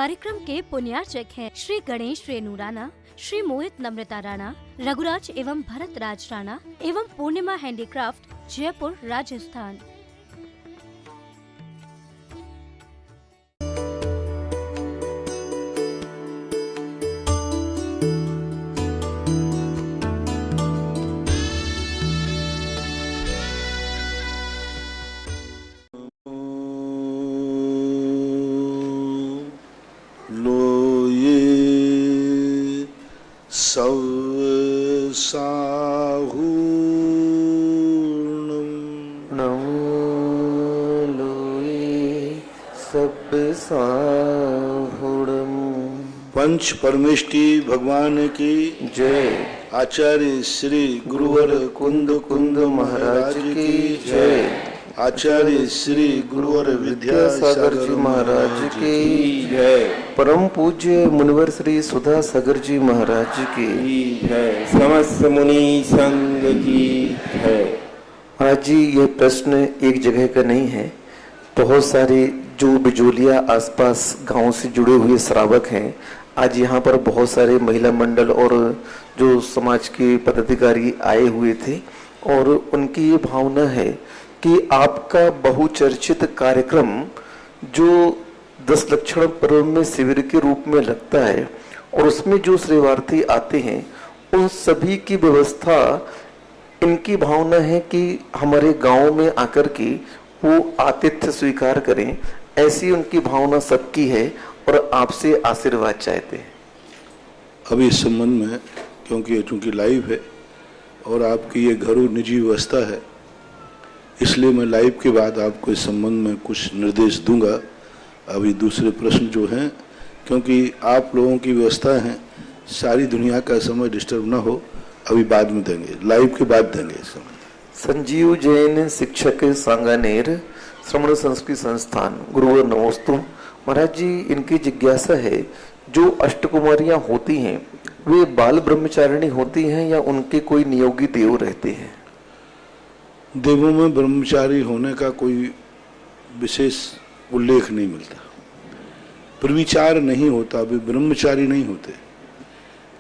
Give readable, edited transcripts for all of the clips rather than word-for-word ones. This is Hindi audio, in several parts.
कार्यक्रम के पुण्यार्चक हैं श्री गणेश रेणु राणा, श्री मोहित नम्रता राणा, रघुराज एवं भरत राज राणा एवं पूर्णिमा हैंडीक्राफ्ट, जयपुर, राजस्थान। पंच परमेष्टि भगवान की जय। आचार्य श्री गुरुवर कुंद कुंद महाराज की जय। आचार्य श्री गुरुवर विद्यासागर जी महाराज की जय। परम पूज्य मुनिवर श्री सुधा सागर जी महाराज की जय। समस्त मुनि संघ की जय। महाराज जी, ये प्रश्न एक जगह का नहीं है। बहुत सारे जो बिजोलिया आसपास गांव से जुड़े हुए श्रावक हैं, आज यहाँ पर बहुत सारे महिला मंडल और जो समाज के पदाधिकारी आए हुए थे और उनकी ये भावना है कि आपका बहुचर्चित कार्यक्रम जो 10 लक्षण पर्व में शिविर के रूप में लगता है और उसमें जो सेवार्थी आते हैं उन सभी की व्यवस्था, इनकी भावना है कि हमारे गांव में आकर के वो आतिथ्य स्वीकार करें, ऐसी उनकी भावना सबकी है और आपसे आशीर्वाद चाहते हैं। अभी इस संबंध में क्योंकि चूंकि लाइव है और आपकी ये घरों निजी व्यवस्था है, इसलिए मैं लाइव के बाद आपको इस संबंध में कुछ निर्देश दूंगा। अभी दूसरे प्रश्न जो हैं, क्योंकि आप लोगों की व्यवस्था है, सारी दुनिया का समय डिस्टर्ब ना हो, अभी बाद में देंगे, लाइव के बाद देंगे इस समय। संजीव जैन, शिक्षक, सांगानेर, श्रमण संस्कृत संस्थान। गुरुवर नमोस्तु। महाराज जी, इनकी जिज्ञासा है, जो अष्टकुमारियां होती हैं वे बाल ब्रह्मचारिणी होती हैं या उनके कोई नियोगी देव रहते हैं? देवों में ब्रह्मचारी होने का कोई विशेष उल्लेख नहीं मिलता। प्रविचार नहीं होता, वे ब्रह्मचारी नहीं होते।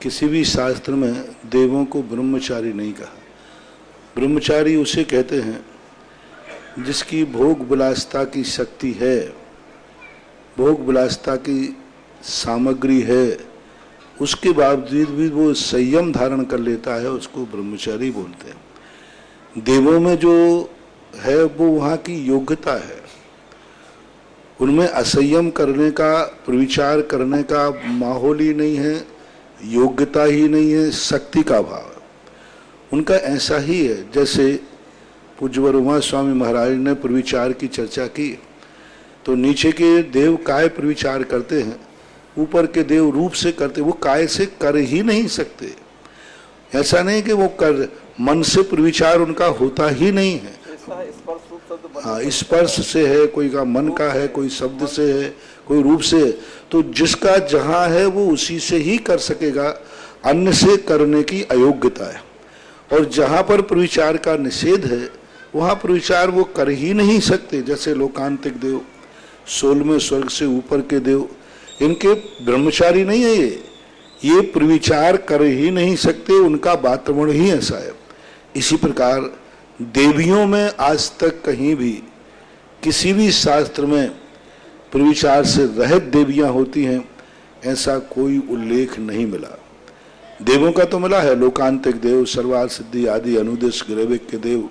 किसी भी शास्त्र में देवों को ब्रह्मचारी नहीं कहा। ब्रह्मचारी उसे कहते हैं जिसकी भोग विलासता की शक्ति है, भोग विलासता की सामग्री है, उसके बावजूद भी वो संयम धारण कर लेता है, उसको ब्रह्मचारी बोलते हैं। देवों में जो है वो वहाँ की योग्यता है, उनमें असंयम करने का, प्रविचार करने का माहौल ही नहीं है, योग्यता ही नहीं है, शक्ति का भाव उनका ऐसा ही है। जैसे पूज्यवर उमा स्वामी महाराज ने प्रविचार की चर्चा की, तो नीचे के देव काय प्रविचार करते हैं, ऊपर के देव रूप से करते, वो काय से कर ही नहीं सकते। ऐसा नहीं कि वो कर, मन से प्रविचार उनका होता ही नहीं है। हाँ, स्पर्श से है, कोई का मन का है, कोई शब्द से है, कोई रूप से है। तो जिसका जहाँ है वो उसी से ही कर सकेगा, अन्य से करने की अयोग्यता है। और जहाँ पर प्रविचार का निषेध है वहाँ प्रविचार वो कर ही नहीं सकते। जैसे लोकांतिक देव, 16वें स्वर्ग से ऊपर के देव, इनके ब्रह्मचारी नहीं है, ये प्रविचार कर ही नहीं सकते, उनका वातावरण ही ऐसा है। इसी प्रकार देवियों में आज तक कहीं भी किसी भी शास्त्र में प्रविचार से रहित देवियां होती हैं, ऐसा कोई उल्लेख नहीं मिला। देवों का तो मिला है, लोकांतिक देव, सर्वार्थ सिद्धि आदि अनुदेश ग्रैविक के देव,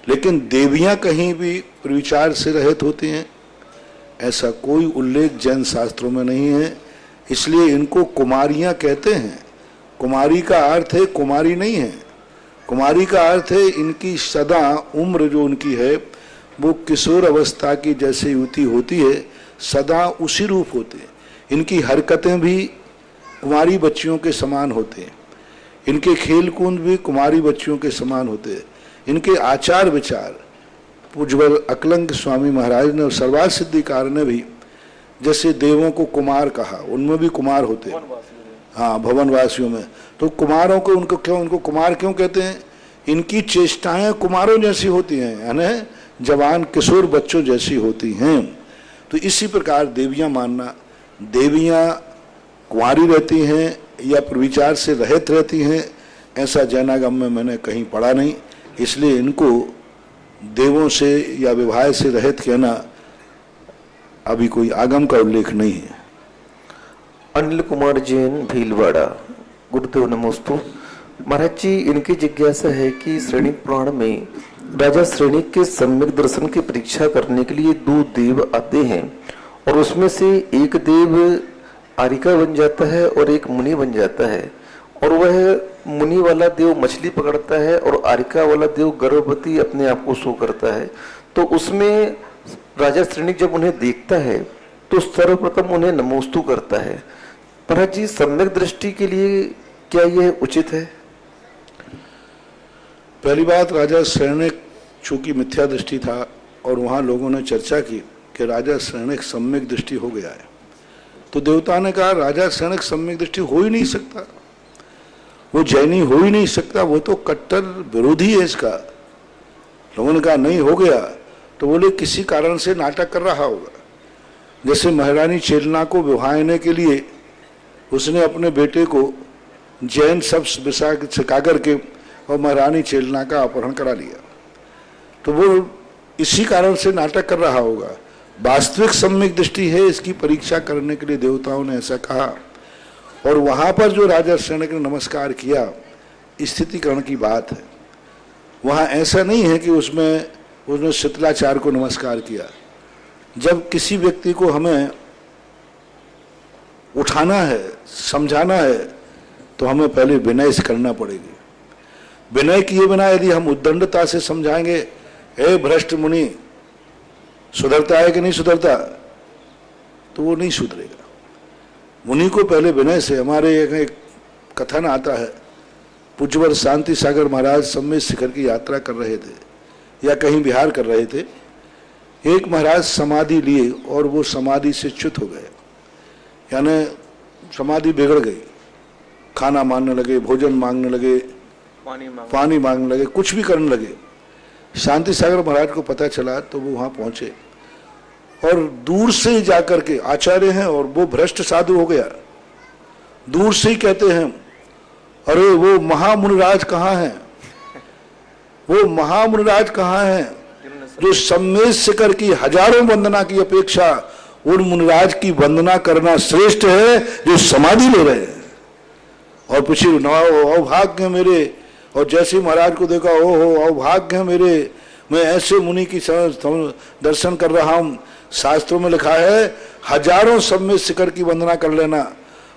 लेकिन देवियां कहीं भी प्रविचार से रहित होती हैं, ऐसा कोई उल्लेख जैन शास्त्रों में नहीं है। इसलिए इनको कुमारियां कहते हैं। कुमारी का अर्थ है कुमारी नहीं है, कुमारी का अर्थ है इनकी सदा उम्र जो उनकी है वो किशोर अवस्था की जैसे युवती होती है, सदा उसी रूप होते हैं। इनकी हरकतें भी कुमारी बच्चियों के समान होते हैं, इनके खेल कूद भी कुमारी बच्चियों के समान होते हैं। इनके आचार विचार, पूज्यवर अकलंक स्वामी महाराज ने और सर्वार्थ सिद्धिकार ने भी जैसे देवों को कुमार कहा, उनमें भी कुमार होते हैं। हाँ, भवनवासियों में तो कुमारों को उनको कुमार क्यों कहते हैं? इनकी चेष्टाएं कुमारों जैसी होती हैं, यानी जवान किशोर बच्चों जैसी होती हैं। तो इसी प्रकार देवियां मानना देवियां कुंवारी रहती हैं या प्रविचार से रहित रहती हैं, ऐसा जैनागम में मैंने कहीं पढ़ा नहीं। इसलिए इनको देवों से या विवाह से रहित कहना अभी कोई आगम का उल्लेख नहीं है। अनिल कुमार जैन भीलवाड़ा। गुरुदेव नमोस्तु। महाराज जी, इनकी जिज्ञासा है कि श्रेणी पुराण में राजा श्रेणिक के सम्यक दर्शन की परीक्षा करने के लिए 2 देव आते हैं और उसमें से एक देव आरिका बन जाता है और एक मुनि बन जाता है, और वह मुनि वाला देव मछली पकड़ता है और आरिका वाला देव गर्भवती अपने आप को शो करता है। तो उसमें राजा श्रेणिक जब उन्हें देखता है तो सर्वप्रथम उन्हें नमोस्तु करता है। महाराज जी, सम्यक दृष्टि के लिए क्या यह उचित है? पहली बात, राजा श्रेणिक चूंकि मिथ्या दृष्टि था और वहां लोगों ने चर्चा की कि राजा श्रेणिक सम्यक दृष्टि हो गया है, तो देवता ने कहा राजा श्रेणिक सम्यक दृष्टि हो ही नहीं सकता, वो जैनी हो ही नहीं सकता, वो तो कट्टर विरोधी है इसका। लोगों ने कहा नहीं हो गया, तो बोले किसी कारण से नाटक कर रहा होगा। जैसे महारानी चेलना को विवाहने के लिए उसने अपने बेटे को जैन शब्द सिखा करके और महारानी चेलना का अपहरण करा लिया, तो वो इसी कारण से नाटक कर रहा होगा। वास्तविक सम्यक दृष्टि है, इसकी परीक्षा करने के लिए देवताओं ने ऐसा कहा। और वहां पर जो राजा श्रेणिक ने नमस्कार किया, स्थितिकरण की बात है। वहां ऐसा नहीं है कि उसने शीतलाचार्य को नमस्कार किया। जब किसी व्यक्ति को हमें उठाना है, समझाना है, तो हमें पहले विनय से करना पड़ेगी। विनय किए बिना यदि हम उद्दंडता से समझाएंगे, हे भ्रष्ट मुनि, सुधरता है कि नहीं सुधरता, तो वो नहीं सुधरेगा। मुनि को पहले विनय से। हमारे एक कथन आता है, पूज्यवर शांति सागर महाराज सम्मेद शिखर की यात्रा कर रहे थे या कहीं विहार कर रहे थे। एक महाराज समाधि लिए और वो समाधि से च्युत हो गए, यानी समाधि बिगड़ गई। खाना मांगने लगे, भोजन मांगने लगे, पानी मांगने लगे, कुछ भी करने लगे। शांति सागर महाराज को पता चला तो वो वहां पहुंचे और दूर से ही जाकर के, आचार्य हैं और वो भ्रष्ट साधु हो गया, दूर से ही कहते हैं, अरे वो महामुनिराज कहाँ हैं, वो महामुनिराज कहाँ हैं जो सम्मेद शिखर की हजारों वंदना की अपेक्षा उन मुनिराज की वंदना करना श्रेष्ठ है जो समाधि ले रहे हैं। और पूछी अभाग्य मेरे, और जैसे महाराज को देखा, ओ अभाग्य मेरे, मैं ऐसे मुनि की दर्शन कर रहा हूं। शास्त्रों में लिखा है हजारों सम्मेद शिखर की वंदना कर लेना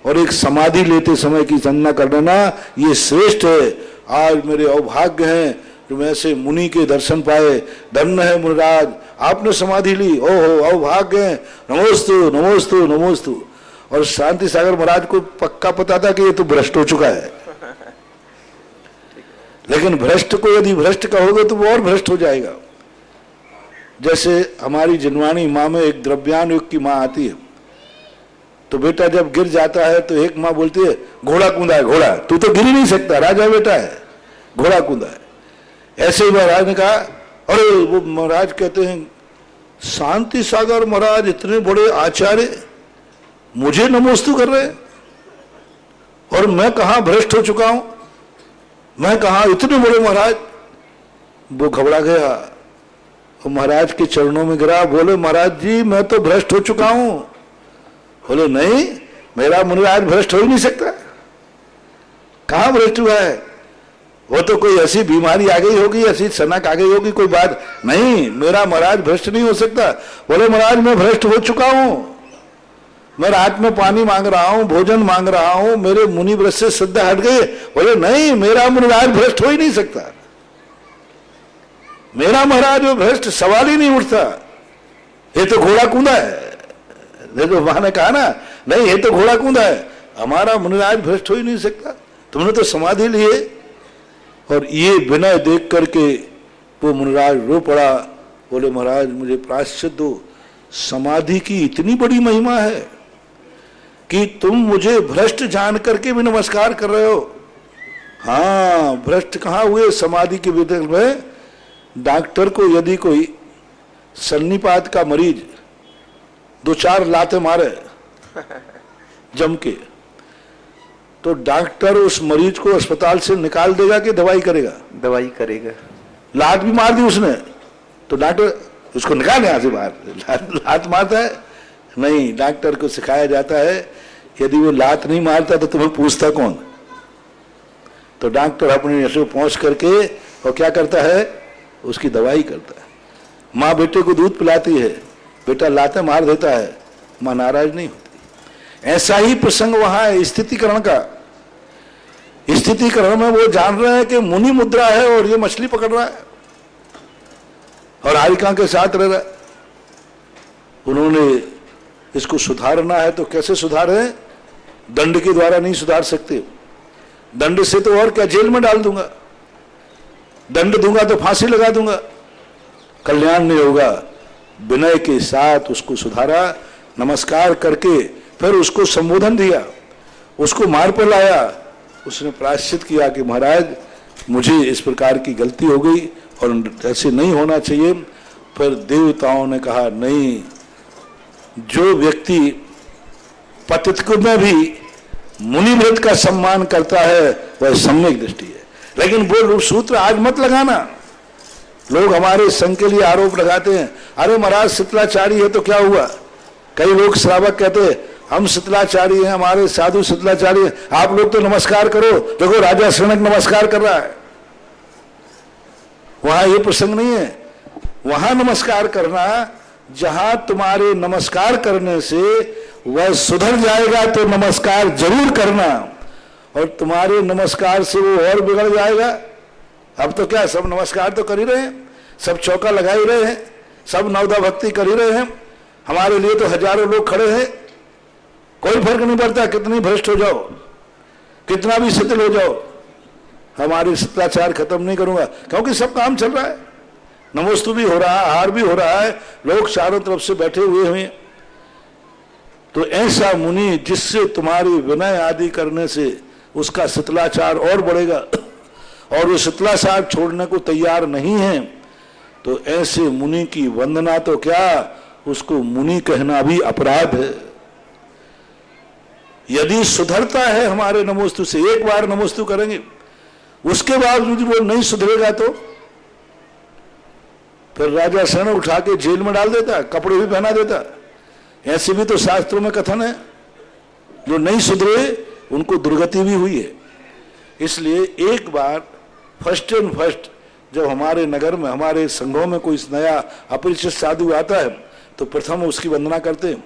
और एक समाधि लेते समय की वंदना कर लेना, ये श्रेष्ठ है। आज मेरे अभाग्य हैं जो मैं ऐसे मुनि के दर्शन पाए। धन्य है मुनिराज, आपने समाधि ली, ओहो अभाग्य है, नमोस्तु नमोस्तु नमोस्तु। और शांति सागर महाराज को पक्का पता था कि ये तो भ्रष्ट हो चुका है, लेकिन भ्रष्ट को यदि भ्रष्ट कहोगे तो वो और भ्रष्ट हो जाएगा। जैसे हमारी जिनवानी माँ में एक द्रव्यान युग की माँ आती है, तो बेटा जब गिर जाता है तो एक माँ बोलती है घोड़ा कूदा है, घोड़ा, तू तो गिर ही नहीं सकता, राजा बेटा है, घोड़ा कूदा है। ऐसे ही महाराज ने कहा, अरे वो महाराज कहते हैं शांति सागर महाराज इतने बड़े आचार्य मुझे नमोस्तु कर रहे हैं, और मैं कहाँ भ्रष्ट हो चुका हूं, मैं कहाँ इतने बड़े महाराज। वो घबरा गया और महाराज के चरणों में गिरा, बोले महाराज जी मैं तो भ्रष्ट हो चुका हूं। बोले नहीं, मेरा मुनिराज भ्रष्ट हो ही नहीं सकता। कहाँ भ्रष्ट हुआ है, वो तो कोई ऐसी बीमारी आ गई होगी, ऐसी सनक आ गई होगी, कोई बात नहीं, मेरा महाराज भ्रष्ट नहीं हो सकता। बोले महाराज मैं भ्रष्ट हो चुका हूं, मैं रात में पानी मांग रहा हूं, भोजन मांग रहा हूं, मेरे मुनि व्रत से श्रद्धा हट गई। बोले नहीं, मेरा मुनिराज भ्रष्ट हो ही नहीं सकता, मेरा महाराज वो भ्रष्ट सवाल ही नहीं उठता, ये तो घोड़ा कूदा है। देखो वहां ने कहा ना, नहीं ये तो घोड़ा कूदा है, हमारा मुनिराज भ्रष्ट हो ही नहीं सकता, तुमने तो समाधि ली है। और ये विनय देख करके वो मुनिराज रो पड़ा, बोले महाराज मुझे प्रायश्चित दो, समाधि की इतनी बड़ी महिमा है कि तुम मुझे भ्रष्ट जान करके भी नमस्कार कर रहे हो। हाँ, भ्रष्ट कहाँ हुए, समाधि के विधि में डॉक्टर को यदि कोई सन्निपात का मरीज 2-4 लाते मारे जम के, तो डॉक्टर उस मरीज को अस्पताल से निकाल देगा कि दवाई करेगा? दवाई करेगा। लात भी मार दी उसने तो डॉक्टर उसको निकाल यहां से बाहर, लात मारता है? नहीं, डॉक्टर को सिखाया जाता है यदि वो लात नहीं मारता तो तुम्हें पूछता कौन? तो डॉक्टर अपने ऐसे पहुंच करके और क्या करता है, उसकी दवाई करता है। माँ बेटे को दूध पिलाती है, बेटा लातें मार देता है, माँ नाराज नहीं होती। ऐसा ही प्रसंग वहां है स्थितिकरण का। स्थितिकरण में वो जान रहे हैं कि मुनि मुद्रा है और ये मछली पकड़ रहा है और आरिका के साथ रह रहा है। उन्होंने इसको सुधारना है तो कैसे सुधारे? दंड के द्वारा नहीं सुधार सकते। दंड से तो और क्या, जेल में डाल दूंगा, दंड दूंगा तो फांसी लगा दूंगा, कल्याण नहीं होगा। विनय के साथ उसको सुधारा, नमस्कार करके फिर उसको संबोधन दिया, उसको मार्ग पर लाया। उसने प्रायश्चित किया कि महाराज मुझे इस प्रकार की गलती हो गई और ऐसे नहीं होना चाहिए। फिर देवताओं ने कहा नहीं, जो व्यक्ति पतित को में भी मुनिवृत्त का सम्मान करता है वह सम्यक दृष्टि है। लेकिन वो सूत्र आज मत लगाना। लोग हमारे संघ के लिए आरोप लगाते हैं, अरे महाराज शीतलाचारी है तो क्या हुआ? कई लोग श्रावक कहते हैं हम शीतलाचारी हैं, हमारे साधु शीतलाचारी हैं, आप लोग तो नमस्कार करो। देखो राजा शनक नमस्कार कर रहा है। वहां ये प्रसंग नहीं है। वहां नमस्कार करना जहां तुम्हारे नमस्कार करने से वह सुधर जाएगा तो नमस्कार जरूर करना, और तुम्हारे नमस्कार से वो और बिगड़ जाएगा। अब तो क्या सब नमस्कार तो कर ही रहे हैं, सब चौका लगा ही रहे हैं, सब नवदा भक्ति कर ही रहे हैं। हमारे लिए तो हजारों लोग खड़े हैं, कोई फर्क नहीं पड़ता कितनी भ्रष्ट हो जाओ, कितना भी शिथिल हो जाओ, हमारे शिष्टाचार खत्म नहीं करूंगा, क्योंकि सब काम चल रहा है। नमोस्तु भी हो रहा है, आहार भी हो रहा है, लोग चारों तरफ से बैठे हुए हैं। तो ऐसा मुनि जिससे तुम्हारी विनय आदि करने से उसका शीतलाचार और बढ़ेगा और वो शीतलाचार छोड़ने को तैयार नहीं है, तो ऐसे मुनि की वंदना तो क्या, उसको मुनि कहना भी अपराध है। यदि सुधरता है हमारे नमोस्तु से, एक बार नमोस्तु करेंगे, उसके बावजूद वो नहीं सुधरेगा तो फिर राजा सन उठा के जेल में डाल देता, कपड़े भी पहना देता। ऐसे भी तो शास्त्रों में कथन है, जो नहीं सुधरे उनको दुर्गति भी हुई है। इसलिए एक बार फर्स्ट एंड फर्स्ट जब हमारे नगर में, हमारे संघों में कोई नया अपरिचित साधु आता है तो प्रथम उसकी वंदना करते हैं।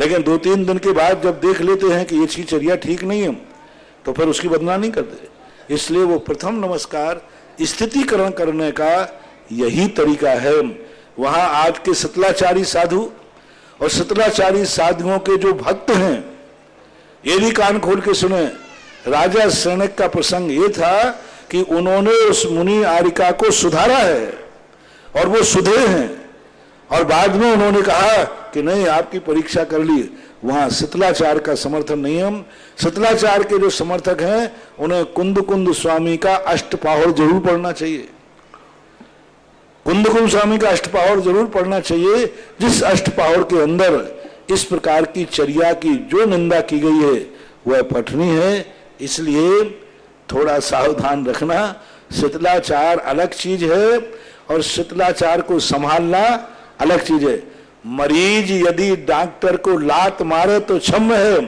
लेकिन 2-3 दिन के बाद जब देख लेते हैं कि ये चीचर्या ठीक नहीं है तो फिर उसकी वंदना नहीं करते। इसलिए वो प्रथम नमस्कार स्थितिकरण करने का यही तरीका है। वहां आज के शीतलाचारी साधु और शीतलाचारी साधुओं के जो भक्त हैं ये भी कान खोल के सुने। राजा शनक का प्रसंग ये था कि उन्होंने उस मुनि आरिका को सुधारा है और वो सुधरे हैं, और बाद में उन्होंने कहा कि नहीं आपकी परीक्षा कर ली। वहां शीतलाचार का समर्थन नहीं है। शीतलाचार के जो समर्थक हैं उन्हें कुंद कुंद स्वामी का अष्टपाहर जरूर पढ़ना चाहिए। कुंद कुंद स्वामी का अष्टपाहर जरूर पढ़ना चाहिए, जिस अष्टपाहर के अंदर इस प्रकार की चर्या की जो निंदा की गई है वह पठनी है। इसलिए थोड़ा सावधान रखना। शीतलाचार अलग चीज है और शीतलाचार को संभालना अलग चीज है। मरीज यदि डॉक्टर को लात मारे तो क्षम्य है,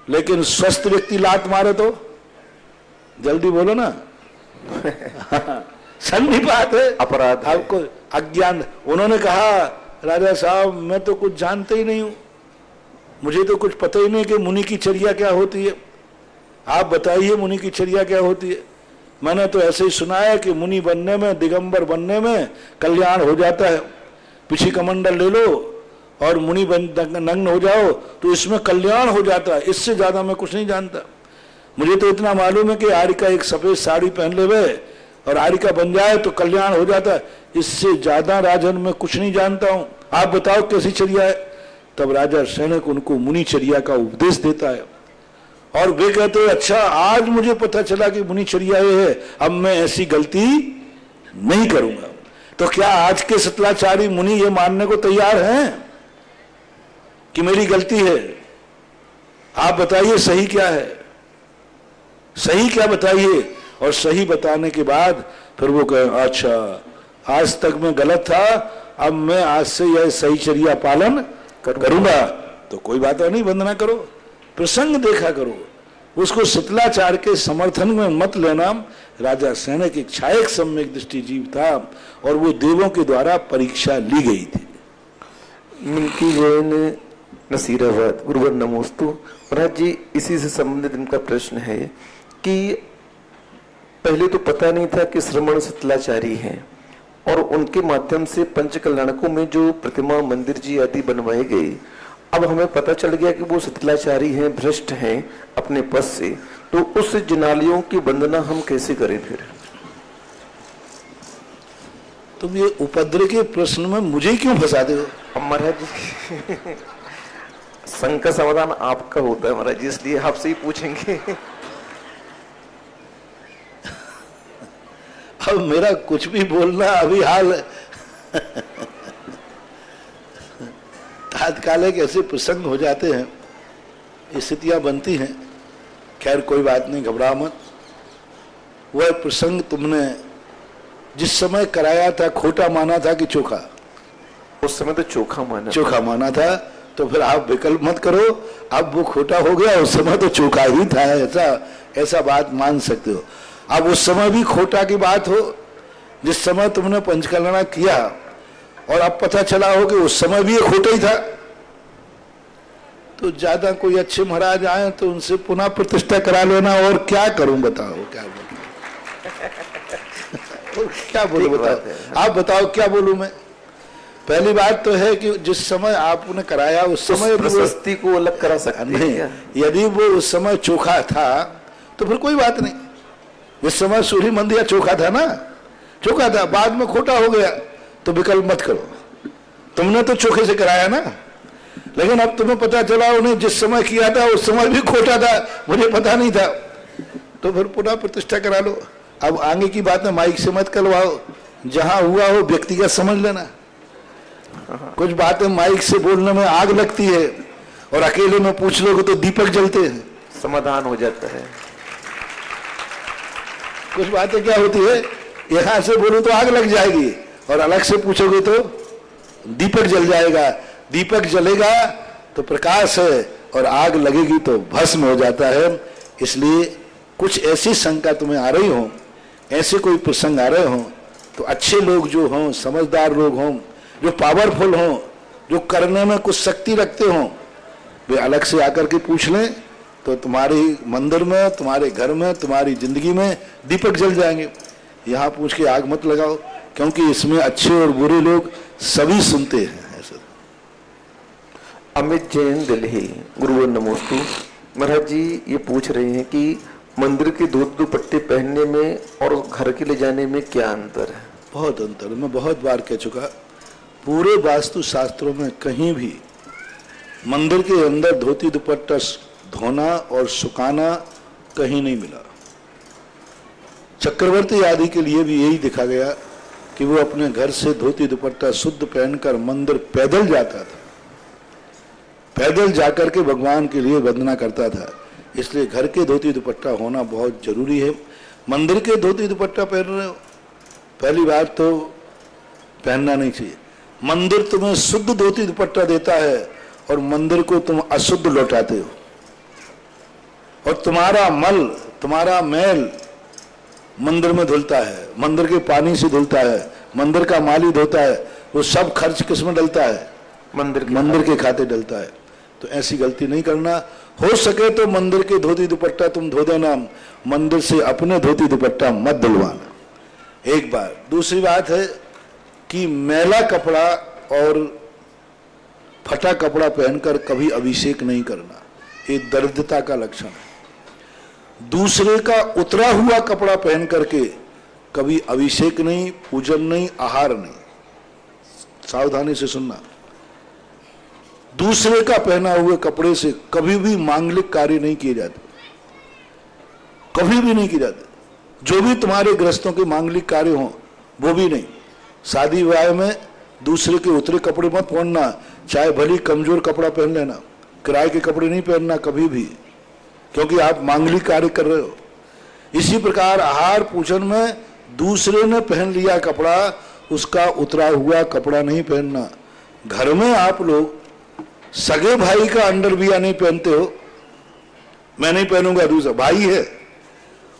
लेकिन स्वस्थ व्यक्ति लात मारे तो जल्दी बोलो ना सन्नी बात है, अपराध है। आपको अज्ञान। उन्होंने कहा राजा साहब मैं तो कुछ जानते ही नहीं हूं, मुझे तो कुछ पता ही नहीं कि मुनि की चर्या क्या होती है, आप बताइए मुनि की चर्या क्या होती है। मैंने तो ऐसे ही सुना है कि मुनि बनने में, दिगंबर बनने में कल्याण हो जाता है। पीछे कमंडल ले लो और मुनि नग्न हो जाओ तो इसमें कल्याण हो जाता है। इससे ज्यादा मैं कुछ नहीं जानता। मुझे तो इतना मालूम है कि आरिका एक सफेद साड़ी पहन ले वे और आरिका बन जाए तो कल्याण हो जाता है। इससे ज्यादा राजन मैं कुछ नहीं जानता हूं, आप बताओ कैसी चर्या है। तब राजा शनक उनको मुनि चर्या का उपदेश देता है और वे कहते हैं अच्छा आज मुझे पता चला कि मुनि चर्या ये है, अब मैं ऐसी गलती नहीं करूंगा। तो क्या आज के शीतलाचारी मुनि ये मानने को तैयार हैं कि मेरी गलती है? आप बताइए सही क्या है, सही क्या बताइए। और सही बताने के बाद फिर वो कहे अच्छा आज तक मैं गलत था, अब मैं आज से यह सही चर्या पालन करूंगा। तो कोई बात नहीं, वंदना करो, प्रसंग देखा करो, उसको शीतलाचार्य के समर्थन में मत लेना। राजा सैनक एक छायक सम्यक दृष्टि जीव था और वो देवों के द्वारा परीक्षा ली गई थी। मिल्की जैन नसीराबाद, गुरुवर नमोस्तु। महाराज जी, इसी से संबंधित इनका प्रश्न है कि पहले तो पता नहीं था कि श्रमण शीतलाचारी हैं और उनके माध्यम से पंच कल्याणकों में जो प्रतिमा मंदिर जी आदि बनवाए गए, अब हमें पता चल गया कि वो शीतलाचारी हैं, भ्रष्ट हैं अपने पद से, तो उस जिनालियों की वंदना हम कैसे करें फिर? तुम ये उपद्रव के प्रश्न में मुझे क्यों फंसाते हो? महाराज जी शंका समाधान आपका होता है महाराज जी, इसलिए आपसे ही पूछेंगे। अब मेरा कुछ भी बोलना अभी हाल तात्कालिक ऐसे प्रसंग हो जाते हैं, स्थितियां बनती हैं। खैर कोई बात नहीं, घबरा मत। वह प्रसंग तुमने जिस समय कराया था खोटा माना था कि चोखा? उस समय तो चोखा माना था। तो फिर आप विकल्प मत करो, अब वो खोटा हो गया, उस समय तो चोखा ही था, ऐसा बात मान सकते हो। अब उस समय भी खोटा की बात हो जिस समय तुमने पंचकल्याण किया, और अब पता चला हो कि उस समय भी ये खोटा ही था, तो ज्यादा कोई अच्छे महाराज आए तो उनसे पुनः प्रतिष्ठा करा लेना। और क्या करूं बताओ, क्या बोलूं क्या बोलूं बताओ, आप बताओ क्या बोलूं मैं? पहली बात तो है कि जिस समय आपने कराया उस समय प्रशस्ति को अलग करा सकते हैं। यदि वो उस समय चोखा था तो फिर कोई बात नहीं। इस समय सूर्य मंदिर चोखा था ना, चोखा था, बाद में खोटा हो गया तो विकल्प मत करो। तुमने तो चोखे से कराया ना, लेकिन अब तुम्हें पता चला उन्हें जिस समय किया था उस समय भी खोटा था, मुझे पता नहीं था, तो फिर पुनः प्रतिष्ठा करा लो। अब आगे की बात में माइक से मत करवाओ, जहां हुआ हो व्यक्तिगत समझ लेना। कुछ बातें माइक से बोलने में आग लगती है और अकेले में पूछ लोगे तो दीपक जलते हैं, समाधान हो जाता है। कुछ बातें क्या होती है, यहां से बोलो तो आग लग जाएगी और अलग से पूछोगे तो दीपक जल जाएगा। दीपक जलेगा तो प्रकाश है और आग लगेगी तो भस्म हो जाता है। इसलिए कुछ ऐसी शंका तुम्हें आ रही हो, ऐसे कोई प्रसंग आ रहे हो, तो अच्छे लोग जो हों, समझदार लोग हों, जो पावरफुल हों, जो करने में कुछ शक्ति रखते हों, वे अलग से आकर के पूछ लें, तो तुम्हारे मंदिर में, तुम्हारे घर में, तुम्हारी जिंदगी में दीपक जल जाएंगे। यहाँ पूछ के आग मत लगाओ, क्योंकि इसमें अच्छे और बुरे लोग सभी सुनते हैं। ऐसा अमित जैन दिल्ली, गुरुवर नमोस्तु। महाराज जी ये पूछ रहे हैं कि मंदिर के धोती दुपट्टे पहनने में और घर के ले जाने में क्या अंतर है? बहुत अंतर है, मैं बहुत बार कह चुका। पूरे वास्तु शास्त्रों में कहीं भी मंदिर के अंदर धोती दुपट्टा धोना और सुखाना कहीं नहीं मिला। चक्रवर्ती आदि के लिए भी यही देखा गया कि वो अपने घर से धोती दुपट्टा शुद्ध पहनकर मंदिर पैदल जाता था, पैदल जाकर के भगवान के लिए वंदना करता था। इसलिए घर के धोती दुपट्टा होना बहुत जरूरी है। मंदिर के धोती दुपट्टा पहन रहे हो, पहली बात तो पहनना नहीं चाहिए। मंदिर तुम्हें शुद्ध धोती दुपट्टा देता है और मंदिर को तुम अशुद्ध लौटाते हो, और तुम्हारा मल, तुम्हारा मैल मंदिर में धुलता है, मंदिर के पानी से धुलता है, मंदिर का माली धोता है, वो सब खर्च किसमें डलता है? मंदिर के खाते डलता है। तो ऐसी गलती नहीं करना। हो सके तो मंदिर के धोती दुपट्टा तुम धो देना, मंदिर से अपने धोती दुपट्टा मत धुलवाना, एक बार। दूसरी बात है कि मैला कपड़ा और फटा कपड़ा पहनकर कभी अभिषेक नहीं करना, ये दरिद्रता का लक्षण है। दूसरे का उतरा हुआ कपड़ा पहन करके कभी अभिषेक नहीं, पूजन नहीं, आहार नहीं। सावधानी से सुनना। दूसरे का पहना हुए कपड़े से कभी भी मांगलिक कार्य नहीं किए जाते, कभी भी नहीं किए जाते। जो भी तुम्हारे गृहस्थों के मांगलिक कार्य हों वो भी नहीं। शादी विवाह में दूसरे के उतरे कपड़े मत पहनना, चाहे भली कमजोर कपड़ा पहन लेना, किराए के कपड़े नहीं पहनना कभी भी, क्योंकि आप मांगलिक कार्य कर रहे हो। इसी प्रकार आहार पूजन में दूसरे ने पहन लिया कपड़ा, उसका उतरा हुआ कपड़ा नहीं पहनना। घर में आप लोग सगे भाई का अंडरवियर नहीं पहनते हो, मैं नहीं पहनूंगा, दूसरा भाई है,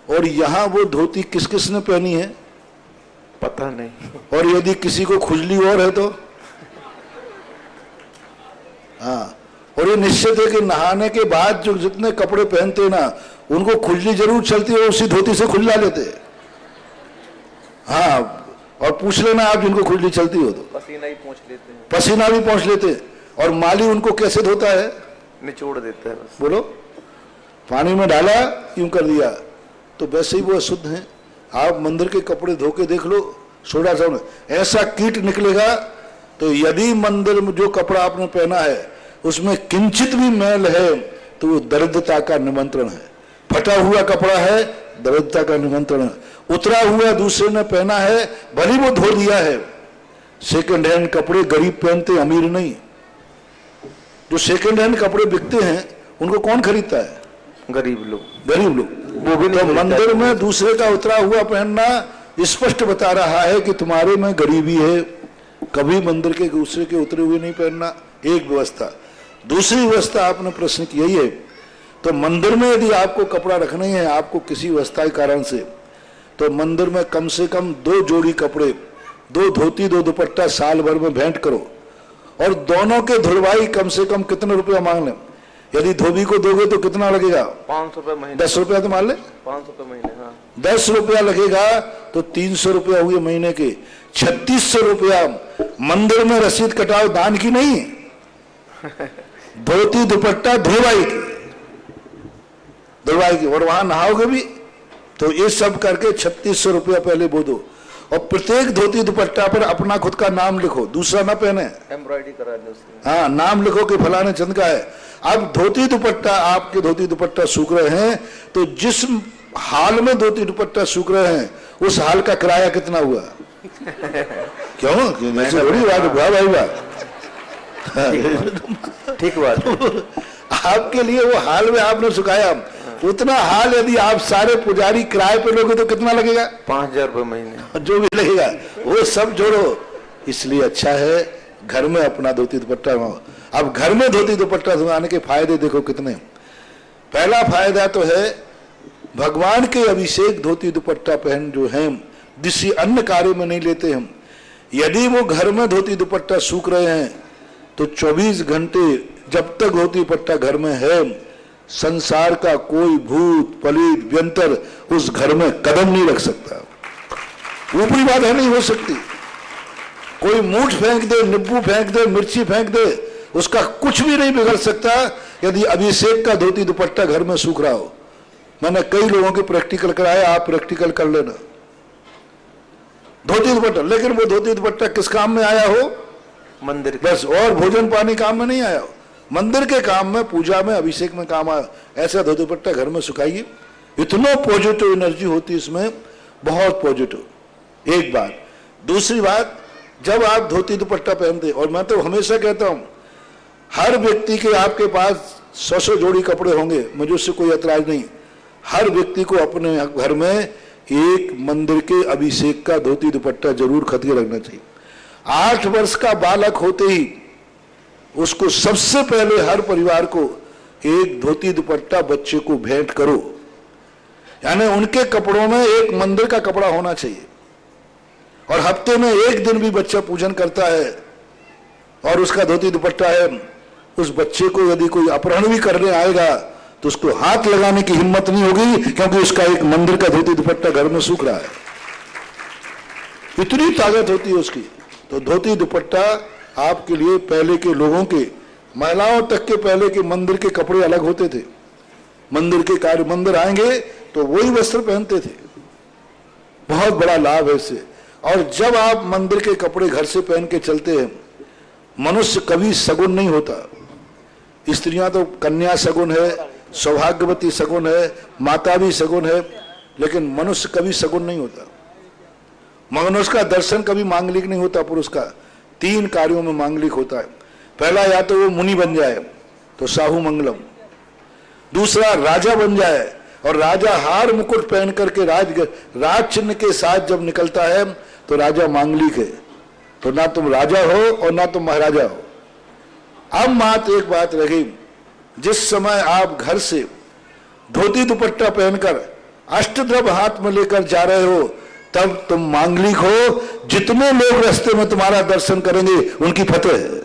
और यहां वो धोती किस किस ने पहनी है पता नहीं। और यदि किसी को खुजली और है तो हाँ, और ये निश्चित है कि नहाने के बाद जो जितने कपड़े पहनते हैं ना, उनको खुजली जरूर चलती है, उसी धोती से खुजला लेते हैं। हाँ, और पूछ लेना आप जिनको खुजली चलती हो तो पसीना ही पहुंच लेते हैं, पसीना भी पहुंच लेते हैं। और माली उनको कैसे धोता है? निचोड़ देता है बस। बोलो, पानी में डाला यूं कर दिया, तो वैसे ही वो अशुद्ध हैं। आप मंदिर के कपड़े धो के देख लो, सोडा साबुन ऐसा कीट निकलेगा। तो यदि मंदिर में जो कपड़ा आपने पहना है उसमें किंचित भी मैल है तो वो दरिद्रता का निमंत्रण है। फटा हुआ कपड़ा है, दरिद्रता का निमंत्रण है। उतरा हुआ दूसरे ने पहना है, भली वो धो दिया है। सेकंड हैंड कपड़े गरीब पहनते, अमीर नहीं। जो सेकंड हैंड कपड़े बिकते हैं उनको कौन खरीदता है? गरीब लोग। गरीब लोग। वो भी तो मंदिर में दूसरे का उतरा हुआ पहनना स्पष्ट बता रहा है कि तुम्हारे में गरीबी है। कभी मंदिर के दूसरे के उतरे हुए नहीं पहनना, एक व्यवस्था। दूसरी व्यवस्था आपने प्रश्न की यही है, तो मंदिर में यदि आपको कपड़ा रखना ही है, आपको किसी व्यवस्था के कारण से, तो मंदिर में कम से कम 2 जोड़ी कपड़े, 2 धोती 2 दुपट्टा साल भर में भेंट करो। और दोनों के धुलवाई कम से कम कितने रुपया मांग लें? यदि धोबी को दोगे तो कितना लगेगा? 500 रुपए महीने। 10 रुपया तो मान ले, 500 रुपए महीने। हाँ, 10 रुपया लगेगा तो 300 रुपया हुए महीने के। 3600 रुपया मंदिर में रसीद कटाओ, दान की नहीं, धोती दुपट्टा धुलवाई की, और वहां नहाओगे भी तो ये सब करके 3600 रुपया पहले बो दो। और प्रत्येक धोती दुपट्टा पर अपना खुद का नाम लिखो, दूसरा ना पहने, एम्ब्रॉयडरी करा लो उसकी। हाँ, नाम लिखो कि फलाने चंद का है। अब धोती दुपट्टा, आपके धोती दुपट्टा सूख रहे हैं, तो जिस हाल में धोती दुपट्टा सूख रहे हैं उस हाल का किराया कितना हुआ? क्यों ऐसे थोड़ी बात हुआ भाई? बात ठीक बात। आपके लिए वो हाल में आपने सुखाया, उतना हाल यदि आप सारे पुजारी किराए पे लोगे तो कितना लगेगा? 5000 रुपए महीने। जो भी लगेगा वो सब जोड़ो। इसलिए अच्छा है घर में अपना धोती दुपट्टा। अब घर में धोती दुपट्टा सुखाने के फायदे देखो कितने। पहला फायदा तो है भगवान के अभिषेक धोती दुपट्टा पहन जो है, किसी अन्य कार्य में नहीं लेते हम। यदि वो घर में धोती दुपट्टा सूख रहे हैं तो 24 घंटे जब तक धोती दुपट्टा घर में है, संसार का कोई भूत पलीत व्यंतर उस घर में कदम नहीं रख सकता। ऊपरी बात है, नहीं हो सकती। कोई मूठ फेंक दे, नींबू फेंक दे, मिर्ची फेंक दे, उसका कुछ भी नहीं बिगड़ सकता यदि अभिषेक का धोती दुपट्टा घर में सूख रहा हो। मैंने कई लोगों के प्रैक्टिकल कराया, आप प्रैक्टिकल कर लेना। धोती दुपट्टा, लेकिन वो धोती दुपट्टा किस काम में आया हो? मंदिर बस, और भोजन पानी काम में नहीं आया हो, मंदिर के काम में, पूजा में, अभिषेक में काम आया। ऐसा धोती दुपट्टा घर में सुखाइए, इतना पॉजिटिव एनर्जी होती है इसमें, बहुत पॉजिटिव। एक बात। दूसरी बात, जब आप धोती दुपट्टा पहनते, और मैं तो हमेशा कहता हूं हर व्यक्ति के आपके पास 100 जोड़ी कपड़े होंगे, मुझे उससे कोई ऐतराज नहीं। हर व्यक्ति को अपने घर में एक मंदिर के अभिषेक का धोती दुपट्टा जरूर खरीद के रखना चाहिए। 8 वर्ष का बालक होते ही उसको सबसे पहले हर परिवार को एक धोती दुपट्टा बच्चे को भेंट करो, यानी उनके कपड़ों में एक मंदिर का कपड़ा होना चाहिए। और हफ्ते में एक दिन भी बच्चा पूजन करता है और उसका धोती दुपट्टा है, उस बच्चे को यदि कोई अपहरण भी करने आएगा तो उसको हाथ लगाने की हिम्मत नहीं होगी, क्योंकि उसका एक मंदिर का धोती दुपट्टा घर में सूख रहा है। इतनी ताकत होती है उसकी। तो धोती दुपट्टा आपके लिए, पहले के लोगों के, महिलाओं तक के पहले के मंदिर के कपड़े अलग होते थे। मंदिर के कार्य, मंदिर आएंगे तो वही वस्त्र पहनते थे। बहुत बड़ा लाभ है इससे। और जब आप मंदिर के कपड़े घर से पहन के चलते हैं, मनुष्य कभी सगुन नहीं होता। स्त्रियां तो कन्या सगुन है, सौभाग्यवती सगुन है, माता भी सगुन है, लेकिन मनुष्य कभी सगुन नहीं होता। मनुष्य का दर्शन कभी मांगलिक नहीं होता। पुरुष का 3 कार्यों में मांगलिक होता है। पहला, या तो वो मुनि बन जाए, तो साहू मंगलम। दूसरा, राजा बन जाए और राजा हार मुकुट पहन करके राज चिन्ह के साथ जब निकलता है तो राजा मांगलिक है। तो ना तुम राजा हो और ना तुम महाराजा हो। अब मात्र एक बात रही, जिस समय आप घर से धोती दुपट्टा पहनकर अष्टद्रव हाथ में लेकर जा रहे हो तब तुम मांगलिक हो। जितने लोग रास्ते में तुम्हारा दर्शन करेंगे उनकी फतेह है।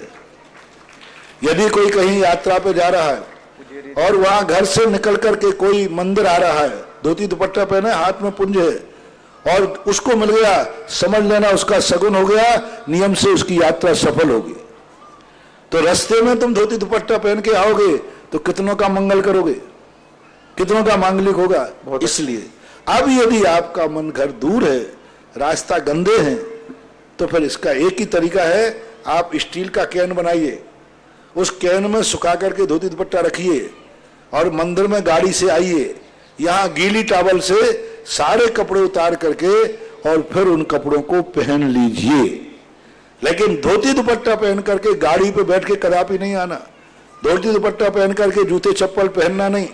यदि कोई कहीं यात्रा पे जा रहा है और वहां घर से निकल करके कोई मंदिर आ रहा है, धोती दुपट्टा पहने, हाथ में पुंज है, और उसको मिल गया, समझ लेना उसका सगुन हो गया, नियम से उसकी यात्रा सफल होगी। तो रास्ते में तुम धोती दुपट्टा पहन के आओगे तो कितनों का मंगल करोगे, कितनों का मांगलिक होगा। इसलिए अब यदि आपका मन घर दूर है, रास्ता गंदे हैं, तो फिर इसका एक ही तरीका है, आप स्टील का कैन बनाइए, उस कैन में सुखा करके धोती दुपट्टा रखिए और मंदिर में गाड़ी से आइए, यहाँ गीली टॉवल से सारे कपड़े उतार करके और फिर उन कपड़ों को पहन लीजिए। लेकिन धोती दुपट्टा पहन करके गाड़ी पे बैठ के कदापि नहीं आना। धोती दुपट्टा पहन करके जूते चप्पल पहनना नहीं,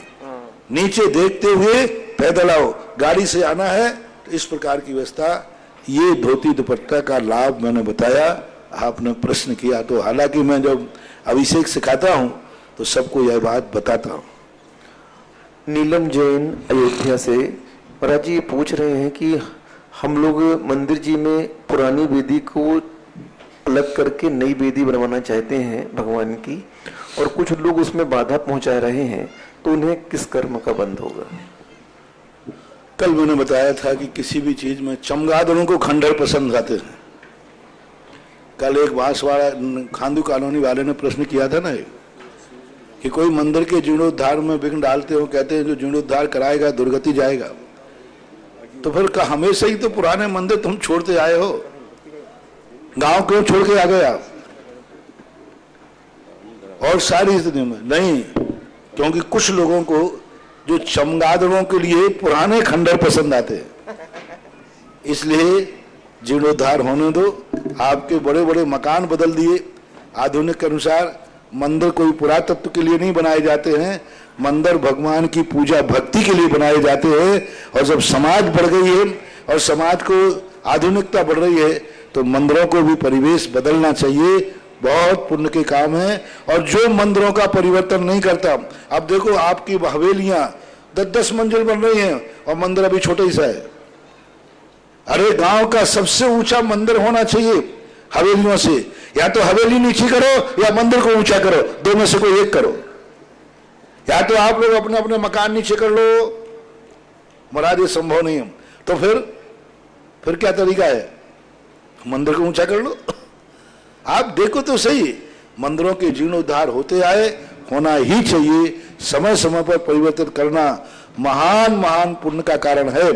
नीचे देखते हुए पैदल आओ। गाड़ी से आना है तो इस प्रकार की व्यवस्था। ये धोती दुपट्टा का लाभ मैंने बताया, आपने प्रश्न किया तो हालांकि मैं जब अभिषेक सिखाता हूं तो सबको यह बात बताता हूं। नीलम जैन अयोध्या से महाराज जी पूछ रहे हैं कि हम लोग मंदिर जी में पुरानी वेदी को अलग करके नई वेदी बनवाना चाहते हैं भगवान की, और कुछ लोग उसमें बाधा पहुंचा रहे हैं, तो उन्हें किस कर्म का बंध होगा? कल मैंने बताया था कि किसी भी चीज में चमगादड़ों को खंडहर पसंद आते हैं। कल एक बांसवाड़ा खांदू कॉलोनी वाले ने प्रश्न किया था ना कि कोई मंदिर के जीर्णोद्धार में विघ्न डालते हो, कहते हैं जो जीर्णोद्धार कराएगा दुर्गति जाएगा। तो फिर हमेशा ही तो पुराने मंदिर तुम छोड़ते आए हो, गांव क्यों छोड़ के आ गए आप? और सारी स्थितियों में नहीं, क्योंकि कुछ लोगों को जो चमगादड़ों के लिए पुराने खंडहर पसंद आते हैं, इसलिए जीर्णोद्धार होने दो। आपके बड़े बड़े मकान बदल दिए आधुनिक के अनुसार। मंदिर कोई पुरातत्व के लिए नहीं बनाए जाते हैं, मंदिर भगवान की पूजा भक्ति के लिए बनाए जाते हैं। और जब समाज बढ़ गई है और समाज को आधुनिकता बढ़ रही है तो मंदिरों को भी परिवेश बदलना चाहिए। बहुत पुण्य के काम है। और जो मंदिरों का परिवर्तन नहीं करता, अब देखो आपकी हवेलियां 10-10 मंजिल बन रही हैं और मंदिर अभी छोटा ही सा है। अरे गांव का सबसे ऊंचा मंदिर होना चाहिए हवेलियों से। या तो हवेली नीची करो या मंदिर को ऊंचा करो, दो में से कोई एक करो। या तो आप लोग अपने अपने मकान नीचे कर लो, महाराज ये संभव नहीं है, तो फिर क्या तरीका है? मंदिर को ऊंचा कर लो। आप देखो तो सही, मंदिरों के जीर्णोद्धार होते आए, होना ही चाहिए। समय समय पर परिवर्तन करना महान महान पुण्य का कारण है।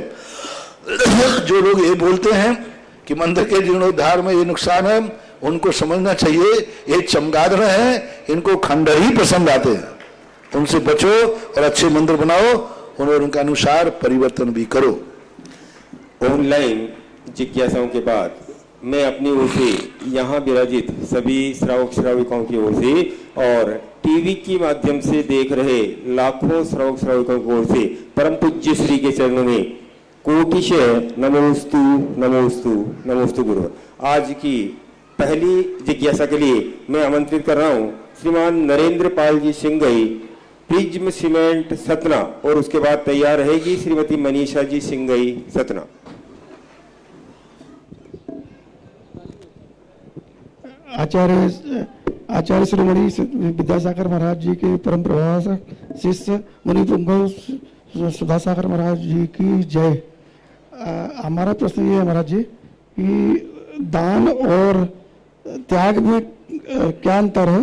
जो लोग ये बोलते हैं कि मंदिर के जीर्णोद्धार में ये नुकसान है, उनको समझना चाहिए ये चमगादड़ हैं, इनको खंडहर ही पसंद आते हैं। उनसे बचो और अच्छे मंदिर बनाओ और उनका अनुसार परिवर्तन भी करो। ऑनलाइन जिज्ञासाओं के बाद मैं अपनी ओर से यहाँ विराजित सभी श्रावक श्राविकाओं की ओर से और टीवी के माध्यम से देख रहे लाखों श्रावक श्राविकाओं की ओर से परम पूज्य श्री के चरणों में कोटिशः नमोस्तु नमोस्तु नमोस्तु गुरु। आज की पहली जिज्ञासा के लिए मैं आमंत्रित कर रहा हूँ श्रीमान नरेंद्र पाल जी सिंगई, प्रिज्म सीमेंट सतना, और उसके बाद तैयार रहेगी श्रीमती मनीषा जी सिंगई सतना। आचार्य श्रीमणि विद्यासागर महाराज जी के परम प्रभावक शिष्य मुनि पुंगव सुधासागर महाराज जी की जय। हमारा प्रश्न ये है महाराज जी कि दान और त्याग में क्या अंतर है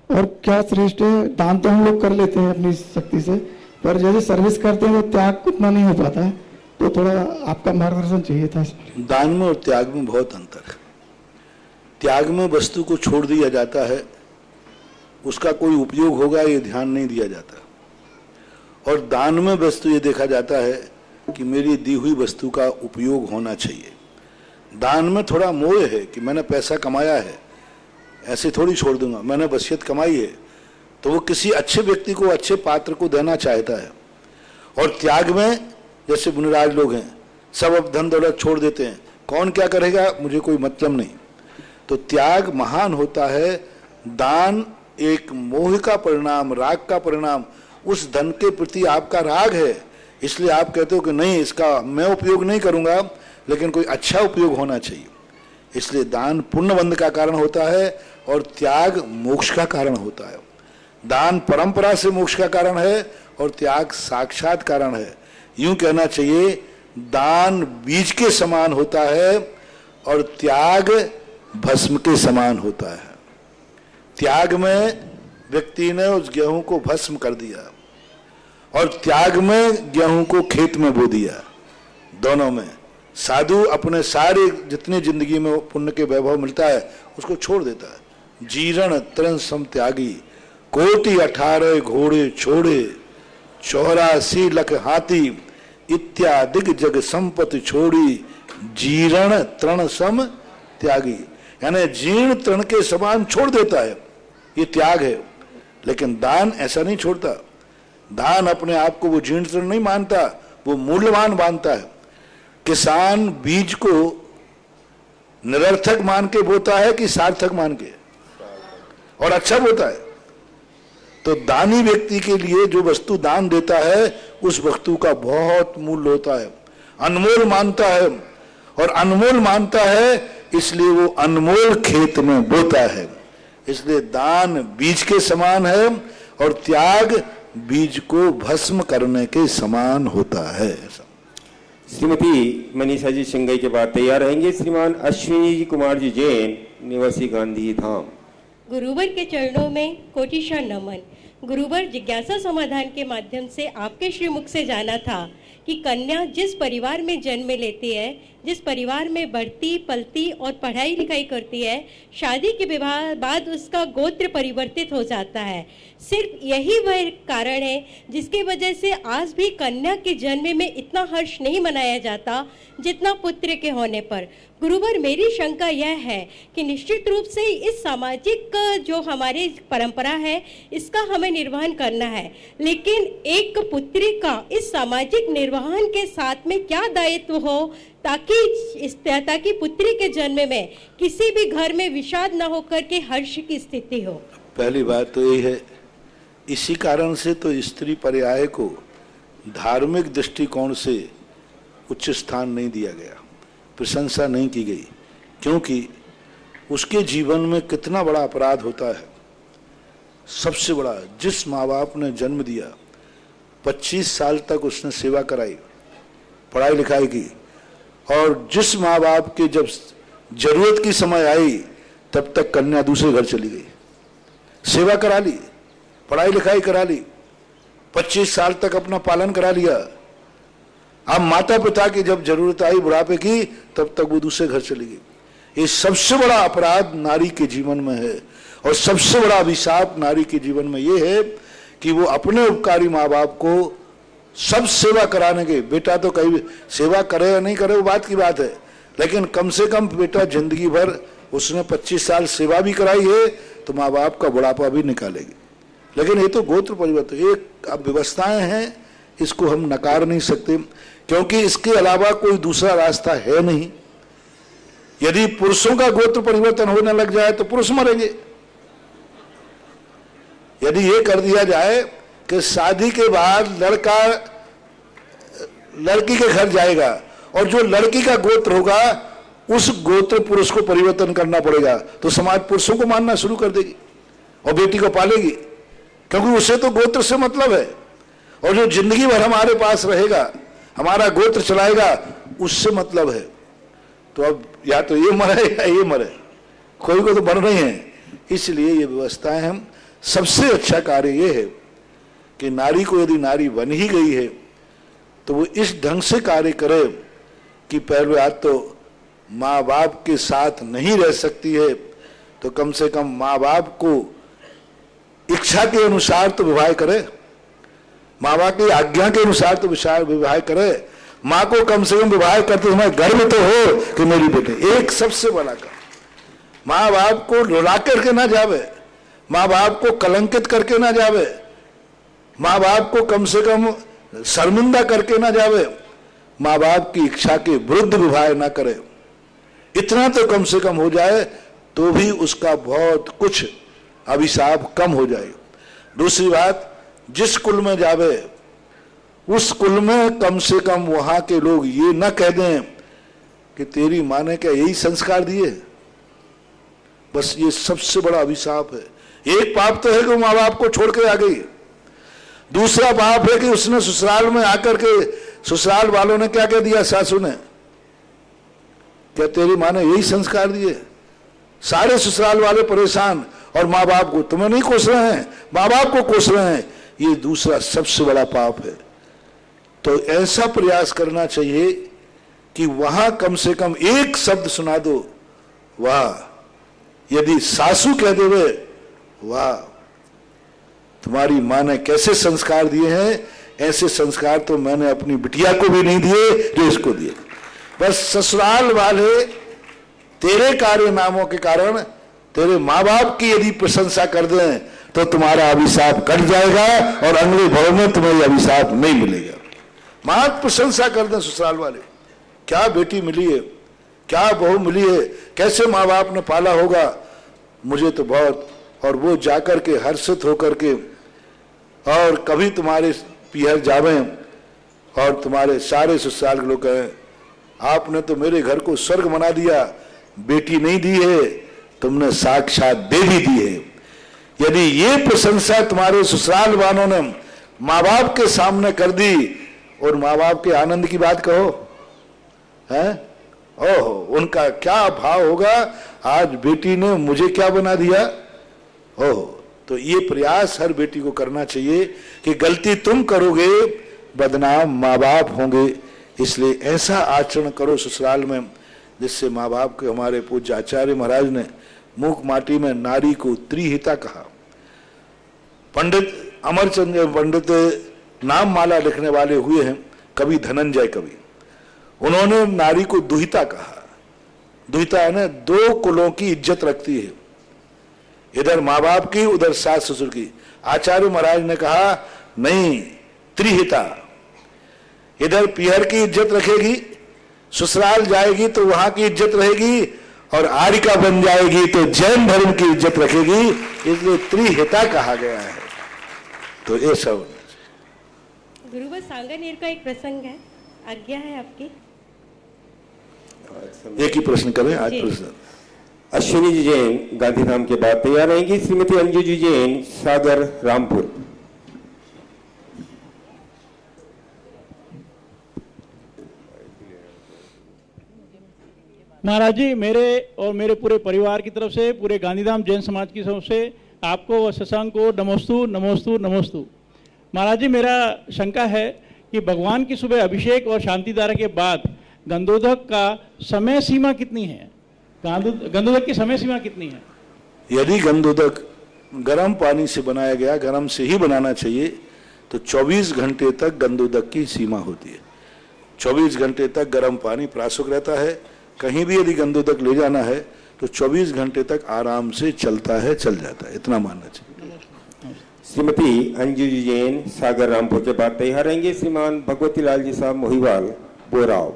और क्या श्रेष्ठ है? दान तो हम लोग कर लेते हैं अपनी शक्ति से, पर जैसे सर्विस करते हैं तो त्याग उतना नहीं हो पाता है, तो थोड़ा आपका मार्गदर्शन चाहिए था। दान में और त्याग में बहुत अंतर है। त्याग में वस्तु को छोड़ दिया जाता है, उसका कोई उपयोग होगा ये ध्यान नहीं दिया जाता। और दान में वस्तु ये देखा जाता है कि मेरी दी हुई वस्तु का उपयोग होना चाहिए। दान में थोड़ा मोह है कि मैंने पैसा कमाया है, ऐसे थोड़ी छोड़ दूंगा, मैंने वसीयत कमाई है तो वो किसी अच्छे व्यक्ति को, अच्छे पात्र को देना चाहता है। और त्याग में जैसे मुनिराज लोग हैं, सब अब धन दौलत छोड़ देते हैं, कौन क्या करेगा मुझे कोई मतलब नहीं। तो त्याग महान होता है। दान एक मोह का परिणाम, राग का परिणाम, उस धन के प्रति आपका राग है, इसलिए आप कहते हो कि नहीं इसका मैं उपयोग नहीं करूंगा, लेकिन कोई अच्छा उपयोग होना चाहिए। इसलिए दान पुण्यबंध का कारण होता है और त्याग मोक्ष का कारण होता है। दान परंपरा से मोक्ष का कारण है और त्याग साक्षात कारण है। यूं कहना चाहिए दान बीज के समान होता है और त्याग भस्म के समान होता है। त्याग में व्यक्ति ने उस गेहूं को भस्म कर दिया और त्याग में गेहूं को खेत में बो दिया। दोनों में साधु अपने सारे जितनी जिंदगी में पुण्य के वैभव मिलता है उसको छोड़ देता है। जीर्ण तृण सम त्यागी, कोटि 18 घोड़े छोड़े, 84 लाख हाथी, इत्यादि जग संपत्ति छोड़ी, जीर्ण तृण सम त्यागी, यानी जीर्ण तृण के समान छोड़ देता है, ये त्याग है। लेकिन दान ऐसा नहीं छोड़ता। दान अपने आप को वो जीर्ण तृण नहीं मानता, वो मूल्यवान मानता है। किसान बीज को निरर्थक मान के बोता है कि सार्थक मान के, और अच्छा बोता है। तो दानी व्यक्ति के लिए जो वस्तु दान देता है उस वस्तु का बहुत मूल्य होता है, अनमोल मानता है। और अनमोल मानता है इसलिए वो अनमोल खेत में बोता है। इसलिए दान बीज के समान है और त्याग बीज को भस्म करने के समान होता है। श्रीमती मनीषा जी सिंघई के बाद तैयार रहेंगे श्रीमान अश्विनी कुमार जी जैन, निवासी गांधी धाम। गुरुवर के चरणों में कोटिशा नमन। गुरुवर, जिज्ञासा समाधान के माध्यम से आपके श्रीमुख से जाना था कि कन्या जिस परिवार में जन्म लेती है, जिस परिवार में बढ़ती पलती और पढ़ाई लिखाई करती है, शादी के बाद उसका गोत्र परिवर्तित हो जाता है। सिर्फ यही वह कारण है जिसकी वजह से आज भी कन्या के जन्म में इतना हर्ष नहीं मनाया जाता जितना पुत्र के होने पर। गुरुवर, मेरी शंका यह है कि निश्चित रूप से इस सामाजिक जो हमारी परंपरा है इसका हमें निर्वहन करना है, लेकिन एक पुत्री का इस सामाजिक निर्वहन के साथ में क्या दायित्व हो ताकि पुत्री के जन्म में किसी भी घर में विषाद न होकर के हर्ष की स्थिति हो। पहली बात तो यही है, इसी कारण से तो स्त्री पर्याय को धार्मिक दृष्टिकोण से उच्च स्थान नहीं दिया गया, प्रशंसा नहीं की गई, क्योंकि उसके जीवन में कितना बड़ा अपराध होता है। सबसे बड़ा, जिस माँ बाप ने जन्म दिया 25 साल तक उसने सेवा कराई, पढ़ाई लिखाई की, और जिस माँ बाप के जब जरूरत की समय आई तब तक कन्या दूसरे घर चली गई, सेवा करा ली, पढ़ाई लिखाई करा ली, 25 साल तक अपना पालन करा लिया। अब माता पिता की जब जरूरत आई बुढ़ापे की तब तक वो दूसरे घर चली गई। ये सबसे बड़ा अपराध नारी के जीवन में है, और सबसे बड़ा अभिशाप नारी के जीवन में ये है कि वो अपने उपकारी माँ बाप को सब सेवा कराने के, बेटा तो कहीं सेवा करे या नहीं करे वो बात की बात है, लेकिन कम से कम बेटा जिंदगी भर उसने 25 साल सेवा भी कराई है तो माँ बाप का बुढ़ापा भी निकालेगी। लेकिन ये तो गोत्र परिवर्तन, एक अब व्यवस्थाएं हैं, इसको हम नकार नहीं सकते, क्योंकि इसके अलावा कोई दूसरा रास्ता है नहीं। यदि पुरुषों का गोत्र परिवर्तन होने लग जाए तो पुरुष मरेंगे। यदि ये कर दिया जाए कि शादी के बाद लड़का लड़की के घर जाएगा और जो लड़की का गोत्र होगा उस गोत्र पुरुष को परिवर्तन करना पड़ेगा, तो समाज पुरुषों को मानना शुरू कर देगी और बेटी को पालेगी, क्योंकि उसे तो गोत्र से मतलब है। और जो जिंदगी भर हमारे पास रहेगा, हमारा गोत्र चलाएगा, उससे मतलब है। तो अब या तो ये मरे या ये मरे, कोई को तो मरना ही है। इसलिए ये व्यवस्थाएं हम, सबसे अच्छा कार्य ये है कि नारी को यदि नारी बन ही गई है तो वो इस ढंग से कार्य करे कि पहले बात तो माँ बाप के साथ नहीं रह सकती है तो कम से कम माँ बाप को इच्छा के अनुसार तो विवाह करे, माँ बाप की आज्ञा के अनुसार तो विवाह करे। माँ को कम से कम विवाह करते समय गर्व तो हो कि मेरी बेटी, एक सबसे बड़ा काम। माँ बाप को रुला करके ना जावे, माँ बाप को कलंकित करके ना जावे, माँ बाप को कम से कम शर्मिंदा करके ना जावे, माँ बाप की इच्छा के विरुद्ध विवाह ना करे, इतना तो कम से कम हो जाए तो भी उसका बहुत कुछ अभिशाप कम हो जाए। दूसरी बात, जिस कुल में जावे उस कुल में कम से कम वहां के लोग ये न कह दें कि तेरी माँ ने क्या यही संस्कार दिए। बस ये सबसे बड़ा अभिशाप है। एक पाप तो है कि वो माँ बाप को छोड़ के आ गई, दूसरा पाप है कि उसने ससुराल में आकर के ससुराल वालों ने क्या कह दिया, सासू ने, क्या तेरी माँ ने यही संस्कार दिए। सारे ससुराल वाले परेशान और माँ बाप को तुम्हें नहीं कोस रहे हैं, माँ बाप को कोस रहे हैं। ये दूसरा सबसे बड़ा पाप है। तो ऐसा प्रयास करना चाहिए कि वहां कम से कम एक शब्द सुना दो, वाह। यदि सासू कह देवे वाह तुम्हारी माँ ने कैसे संस्कार दिए हैं, ऐसे संस्कार तो मैंने अपनी बिटिया को भी नहीं दिए जो इसको दिए। बस ससुराल वाले तेरे कार्यनामों के कारण तेरे माँ बाप की यदि प्रशंसा कर दें तो तुम्हारा अभिशाप कट जाएगा और अगले भव में तुम्हें अभिशाप नहीं मिलेगा। मां प्रशंसा कर दें ससुराल वाले, क्या बेटी मिली है, क्या बहू मिली है, कैसे माँ बाप ने पाला होगा, मुझे तो बहुत। और वो जाकर के हर्षित होकर के और कभी तुम्हारे पीहर जावे और तुम्हारे सारे ससुराल के लोग कहें आपने तो मेरे घर को स्वर्ग बना दिया, बेटी नहीं दी है तुमने साक्षात देवी दी है। यदि ये प्रशंसा तुम्हारे ससुराल वालों ने माँ बाप के सामने कर दी और माँ बाप के आनंद की बात कहो, हैं, ओहो उनका क्या भाव होगा, आज बेटी ने मुझे क्या बना दिया। ओहो, तो ये प्रयास हर बेटी को करना चाहिए कि गलती तुम करोगे बदनाम माँ बाप होंगे, इसलिए ऐसा आचरण करो ससुराल में जिससे माँ बाप के। हमारे पूज्य आचार्य महाराज ने मूक माटी में नारी को त्रिहिता कहा। पंडित अमरचंद्र पंडित नाम माला लिखने वाले हुए हैं, कवि धनंजय कवि, उन्होंने नारी को दुहिता कहा। दुहिता है ना, दो कुलों की इज्जत रखती है, इधर माँ बाप की उधर सास ससुर की। आचार्य महाराज ने कहा नहीं, त्रिहिता, इधर पीहर की इज्जत रखेगी, ससुराल जाएगी तो वहां की इज्जत रहेगी और आरिका बन जाएगी तो जैन धर्म की इज्जत रखेगी, इसलिए त्रिहिता कहा गया है। तो ये सब गुरुवर सांगानेर का एक प्रसंग है, आज्ञा है आपकी। एक ही प्रश्न करें आज। प्रश्न अश्विनी जी जैन गांधीधाम के बाद तैयार रहेंगी श्रीमती अंजू जी जैन सागर रामपुर। महाराज जी, मेरे और मेरे पूरे परिवार की तरफ से, पूरे गांधीधाम जैन समाज की तरफ से आपको व शशांक को नमोस्तु नमोस्तु नमोस्तु। महाराज जी, मेरा शंका है कि भगवान की सुबह अभिषेक और शांति धारा के बाद गंधोदक का समय सीमा कितनी है? गंधोदक की समय सीमा कितनी है? यदि गंधोदक गर्म पानी से बनाया गया, गर्म से ही बनाना चाहिए, तो 24 घंटे तक गंधोदक की सीमा होती है। 24 घंटे तक गर्म पानी प्रासुक रहता है। कहीं भी यदि गंधोदक ले जाना है तो 24 घंटे तक आराम से चलता है, चल जाता है, इतना मानना चाहिए। श्रीमती अंजू जी जैन सागर रामपुर के बाद तैयार रहेंगे श्रीमान भगवती लाल जी साहब मोहिवाल बोराव।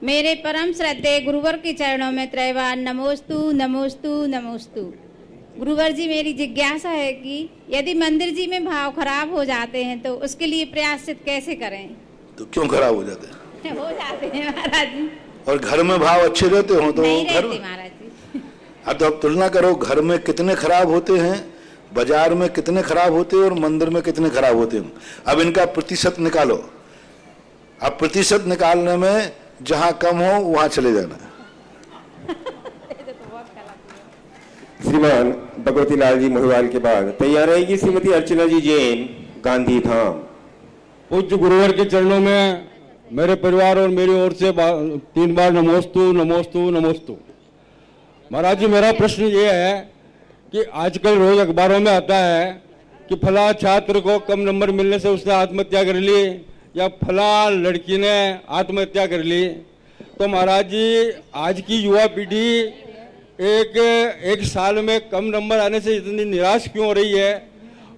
मेरे परम श्रद्धेय गुरुवर के चरणों में त्रैवार नमोस्तु नमोस्तु नमोस्तु। गुरुवर जी, मेरी जिज्ञासा है कि यदि मंदिर जी में भाव खराब हो जाते हैं तो उसके लिए प्रयासित कैसे करें? तो क्यों खराब हो जाते हैं? हो जाते हैं महाराज जी। और घर में भाव अच्छे रहते हो तो नहीं घर रहते महाराज जी। हाँ, तो अब तुलना करो, घर में कितने खराब होते हैं, बाजार में कितने खराब होते हैं और मंदिर में कितने खराब होते हैं। अब इनका प्रतिशत निकालो। अब प्रतिशत निकालने में जहां कम हो वहां चले जाना। श्रीमान भगवती लाल जी मोहिवाल के बाद तैयार रहेगी श्रीमती अर्चना जी जैन गांधीधाम। पूज्य गुरुवर के चरणों में मेरे परिवार और मेरी ओर से 3 बार नमोस्तु नमोस्तु नमोस्तु। महाराज जी, मेरा प्रश्न ये है कि आजकल रोज अखबारों में आता है कि फला छात्र को कम नंबर मिलने से उसने आत्महत्या कर ली या फला लड़की ने आत्महत्या कर ली। तो महाराज जी, आज की युवा पीढ़ी एक साल में कम नंबर आने से इतनी निराश क्यों हो रही है,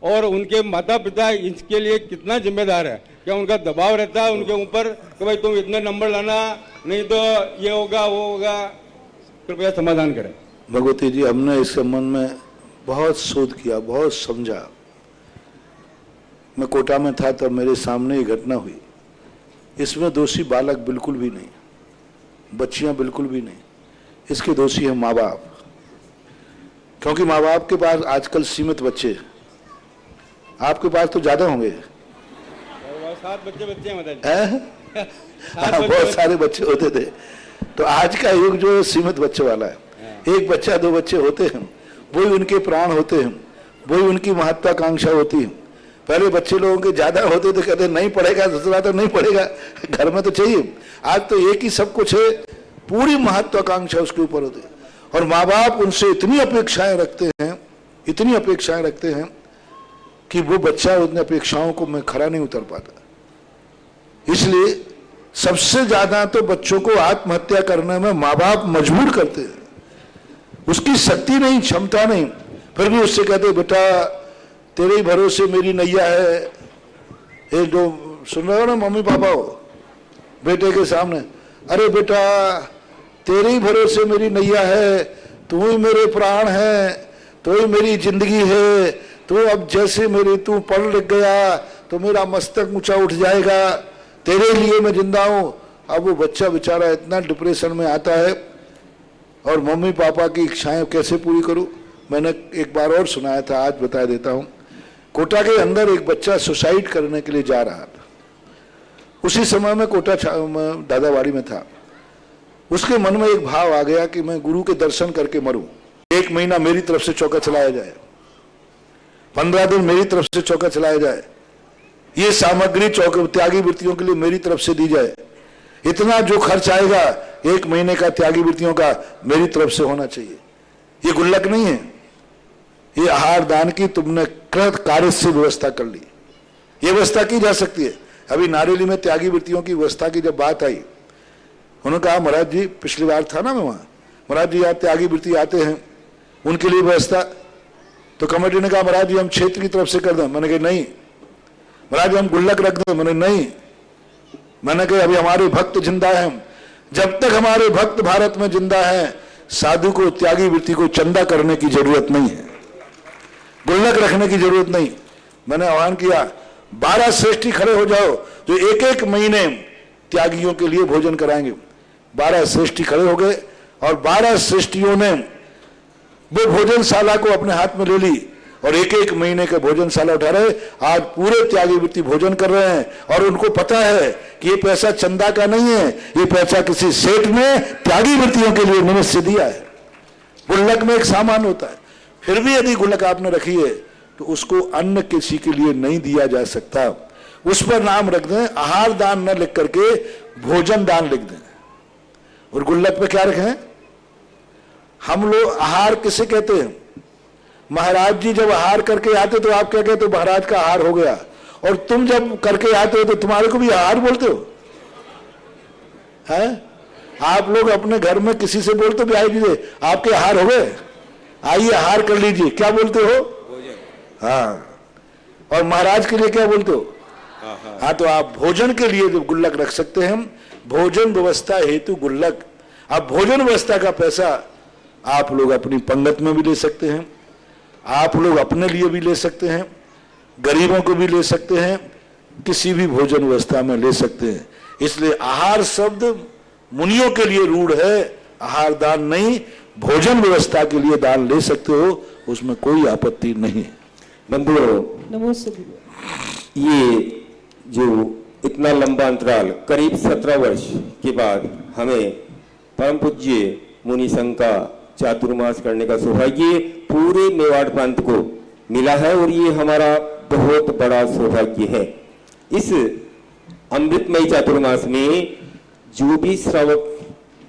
और उनके माता पिता इसके लिए कितना जिम्मेदार है? क्या उनका दबाव रहता है उनके ऊपर कि भाई तुम इतने नंबर लाना, नहीं तो ये होगा वो होगा? कृपया समाधान करें। भगवती जी, हमने इस संबंध में बहुत शोध किया, बहुत समझा। मैं कोटा में था तब मेरे सामने ये घटना हुई। इसमें दोषी बालक बिल्कुल भी नहीं, बच्चियां बिल्कुल भी नहीं, इसके दोषी है माँ बाप। क्योंकि माँ बाप के पास आजकल सीमित बच्चे, आपके पास तो ज्यादा होंगे। 7 बच्चे हैं बहुत सारे बच्चे होते थे। तो आज का युग जो सीमित बच्चे वाला है, एक बच्चा 2 बच्चे होते हैं, वही उनके प्राण होते हैं, वही उनकी महत्वाकांक्षा होती है। पहले बच्चे लोगों के ज्यादा होते थे, कहते नहीं पढ़ेगा, दूसरा तो नहीं पढ़ेगा, घर में तो चाहिए। आज तो एक ही सब कुछ है, पूरी महत्वाकांक्षा उसके ऊपर होती है। और माँ बाप उनसे इतनी अपेक्षाएं रखते हैं, इतनी अपेक्षाएं रखते हैं कि वो बच्चा उन अपेक्षाओं को में खरा नहीं उतर पाता। इसलिए सबसे ज्यादा तो बच्चों को आत्महत्या करने में माँ बाप मजबूर करते हैं। उसकी शक्ति नहीं, क्षमता नहीं, फिर भी उससे कहते बेटा तेरे ही भरोसे मेरी नैया है। ये जो सुन रहे हो ना मम्मी पापा हो बेटे के सामने, अरे बेटा तेरे ही भरोसे मेरी नैया है, तू ही मेरे प्राण है, तू ही मेरी जिंदगी है, तू अब जैसे मेरी तू पढ़ लिख गया तो मेरा मस्तक ऊंचा उठ जाएगा, तेरे लिए मैं जिंदा हूं। अब वो बच्चा बेचारा इतना डिप्रेशन में आता है, और मम्मी पापा की इच्छाएं कैसे पूरी करूं। मैंने एक बार और सुनाया था, आज बता देता हूं। कोटा के अंदर एक बच्चा सुसाइड करने के लिए जा रहा था। उसी समय में कोटा दादावाड़ी में था। उसके मन में एक भाव आ गया कि मैं गुरु के दर्शन करके मरूं। 1 महीना मेरी तरफ से चौका चलाया जाए, 15 दिन मेरी तरफ से चौका चलाया जाए, ये सामग्री त्यागी वृत्तियों के लिए मेरी तरफ से दी जाए, इतना जो खर्च आएगा 1 महीने का त्यागी वृत्तियों का मेरी तरफ से होना चाहिए। ये गुल्लक नहीं है, ये आहार दान की तुमने कृत कार्य से व्यवस्था कर ली। ये व्यवस्था की जा सकती है। अभी नारेली में त्यागी वृत्तियों की व्यवस्था की जब बात आई, उन्होंने कहा महाराज जी, पिछली बार था ना मैं वहां, महाराज जी यहाँ त्यागी वृत्ति आते हैं, उनके लिए व्यवस्था। तो कमेटी ने कहा महाराज जी हम क्षेत्र की तरफ से कर दें। मैंने कहा नहीं। महाराज जी हम गुल्लक रख दें। मैंने नहीं। मैंने कहा अभी हमारे भक्त जिंदा हैं, जब तक हमारे भक्त भारत में जिंदा हैं, साधु को त्यागी वृत्ति को चंदा करने की जरूरत नहीं है, गुल्लक रखने की जरूरत नहीं। मैंने आह्वान किया 12 श्रेष्ठी खड़े हो जाओ जो 1-1 महीने त्यागियों के लिए भोजन कराएंगे। 12 श्रेष्ठी खड़े हो गए और 12 श्रेष्ठियों ने वो भोजनशाला को अपने हाथ में ले ली और 1-1 महीने का भोजनशाला उठा रहे। आज पूरे त्यागी वृत्ति भोजन कर रहे हैं और उनको पता है कि ये पैसा चंदा का नहीं है, ये पैसा किसी सेठ ने त्यागी वृत्तियों के लिए निमित्त से दिया है। गुल्लक में एक सामान होता है, फिर भी यदि गुल्लक आपने रखी है तो उसको अन्न किसी के लिए नहीं दिया जा सकता। उस पर नाम रख दें, आहार दान न लिख करके भोजन दान लिख दें। और गुल्लक पे क्या रखें? हम लोग आहार किसे कहते हैं? महाराज जी जब आहार करके आते तो आप क्या कहते हो? महाराज का आहार हो गया। और तुम जब करके आते हो तो तुम्हारे को भी आहार बोलते हो? है? आप लोग अपने घर में किसी से बोलते हो भाई जी आपके आहार हो गए, आइए आहार कर लीजिए, क्या बोलते हो? हाँ। और महाराज के लिए क्या बोलते हो? हाँ। तो आप भोजन के लिए जो गुल्लक रख सकते हैं, भोजन व्यवस्था हेतु गुल्लक। आप भोजन व्यवस्था का पैसा आप लोग अपनी पंगत में भी ले सकते हैं, आप लोग अपने लिए भी ले सकते हैं, गरीबों को भी ले सकते हैं, किसी भी भोजन व्यवस्था में ले सकते हैं। इसलिए आहार शब्द मुनियों के लिए रूढ़ है, आहार दान नहीं। भोजन व्यवस्था के लिए दान ले सकते हो, उसमें कोई आपत्ति नहीं। बंधुओं, ये जो इतना लंबा अंतराल करीब 17 वर्ष के बाद हमें परम पूज्य मुनि संघ का चातुर्मास करने का सौभाग्य पूरे मेवाड़ प्रांत को मिला है और ये हमारा बहुत बड़ा सौभाग्य है। इस अमृतमय चातुर्मास में जो भी श्रावक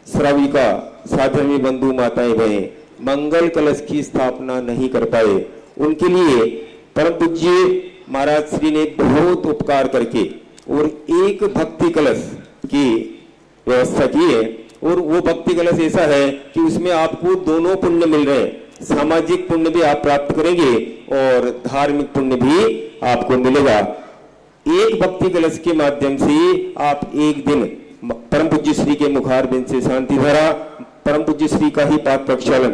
श्राविका साधर्मी बंधु माताएं बहन मंगल कलश की स्थापना नहीं कर पाए, उनके लिए परम पूज्य महाराज श्री ने बहुत उपकार करके और एक भक्ति कलश की व्यवस्था की है और वो भक्ति कलश ऐसा है कि उसमें आपको दोनों पुण्य मिल रहे हैं, सामाजिक पुण्य भी आप प्राप्त करेंगे और धार्मिक पुण्य भी आपको मिलेगा। एक भक्ति कलश के माध्यम से आप एक दिन परम पूज्य श्री के मुखारबिंद से शांति धारा, परम पूज्य श्री का ही पाद प्रक्षालन,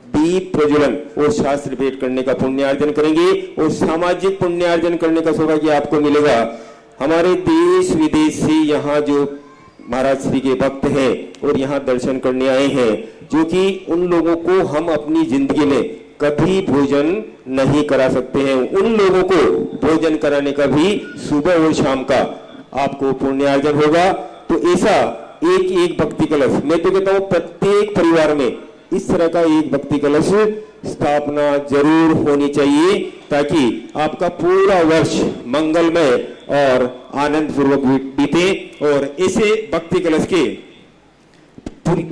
दीप प्रज्वलन और शास्त्र भेंट करने का पुण्यार्जन करेंगे और सामाजिक पुण्यार्जन करने का सौभाग्य आपको मिलेगा। हमारे देश विदेश से यहाँ जो महाराज श्री के भक्त हैं और यहाँ दर्शन करने आए हैं, जो कि उन लोगों को हम अपनी जिंदगी में कभी भोजन नहीं करा सकते हैं, उन लोगों को भोजन कराने का भी सुबह और शाम का आपको पुण्यार्जन होगा। तो ऐसा एक एक भक्ति कलश, मैं तो कहता हूँ प्रत्येक परिवार में इस तरह का एक भक्ति कलश स्थापना जरूर होनी चाहिए, ताकि आपका पूरा वर्ष मंगलमय और आनंद पूर्वक बीते। और ऐसे भक्ति कलश के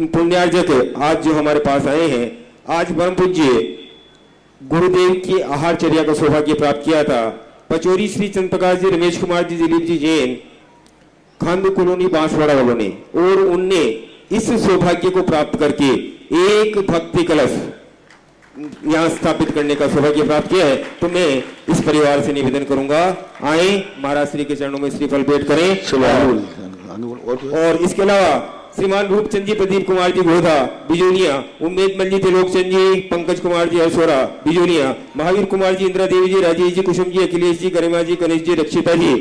पुण्यार्जक आज जो हमारे पास आए हैं, आज परम पूज्य गुरुदेव की आहारचर्या का सौभाग्य प्राप्त किया था। पचौरी श्री चंद्रप्रकाश जी, रमेश कुमार जी, दिलीप जी जैन, खांड कॉलोनी बांसवाड़ा वालों ने, और उनने इस सौभाग्य को प्राप्त करके एक भक्ति कलश यहाँ स्थापित करने का सौभाग्य प्राप्त किया है। तो मैं इस परिवार से निवेदन करूंगा, आए महाराज श्री के चरणों में श्रीफल भेंट करें। और इसके अलावा श्रीमान रूपचंद जी, प्रदीप कुमार जी गोधा बिजोनिया, उम्मेद मल जी, त्रिलोकचंद जी, पंकज कुमार जी हरसोरा बिजोनिया, महावीर कुमार जी, इंदिरा देवी जी, राजेश जी, कुसुम जी, अखिलेश जी, गरिमा जी, गणेश जी, रक्षिता जी,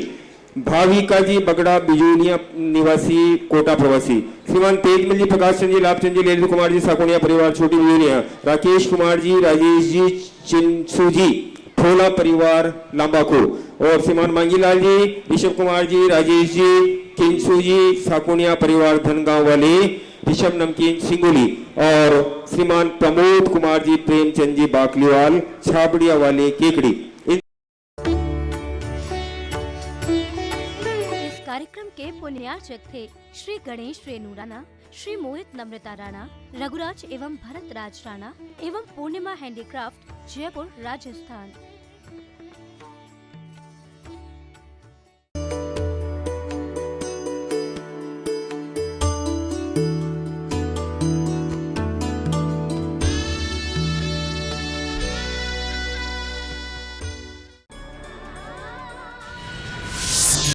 भाविका जी बगड़ा बिजोनिया निवासी कोटा प्रवासी, श्रीमान तेजमल जी, प्रकाश चंद जी, लाभचंद जी, लेंद्र कुमार जी, साकोनिया परिवार छोटी बिजोनिया, राकेश कुमार जी, राजेश जी, चिंसू जी, ठोला परिवार लांबाको, और श्रीमान मांगीलाल जी, ऋषभ कुमार जी, राजेश जी, किंसू जी, साकोनिया परिवार धनगांव वाले, ऋषभ नमकीन सिंगोली, और श्रीमान प्रमोद कुमार जी, प्रेमचंद जी बाकलीवाल छाबड़िया वाले केकड़ी। कार्यक्रम के पुण्यार्चक थे श्री गणेश रेणु राणा, श्री मोहित नम्रता राणा, रघुराज एवं भरत राज राणा एवं पूर्णिमा हैंडीक्राफ्ट, जयपुर, राजस्थान।